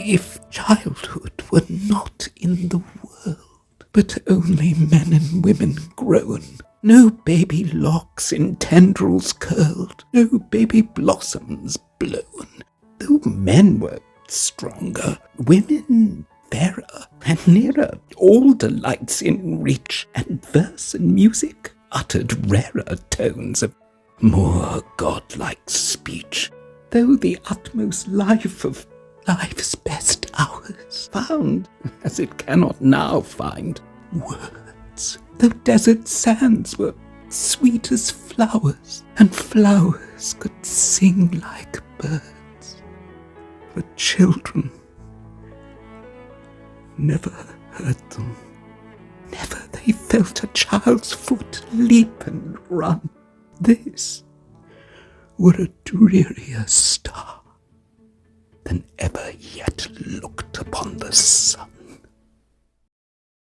If childhood were not in the world, but only men and women grown, no baby locks in tendrils curled, no baby blossoms blown, though men were stronger, women fairer and nearer, all delights in reach, and verse and music uttered rarer tones of more godlike speech, though the utmost life of life's best hours found, as it cannot now find, words, though desert sands were sweet as flowers, and flowers could sing like birds. For children never heard them, never they felt a child's foot leap and run. This were a drearier star than ever yet looked upon the sun.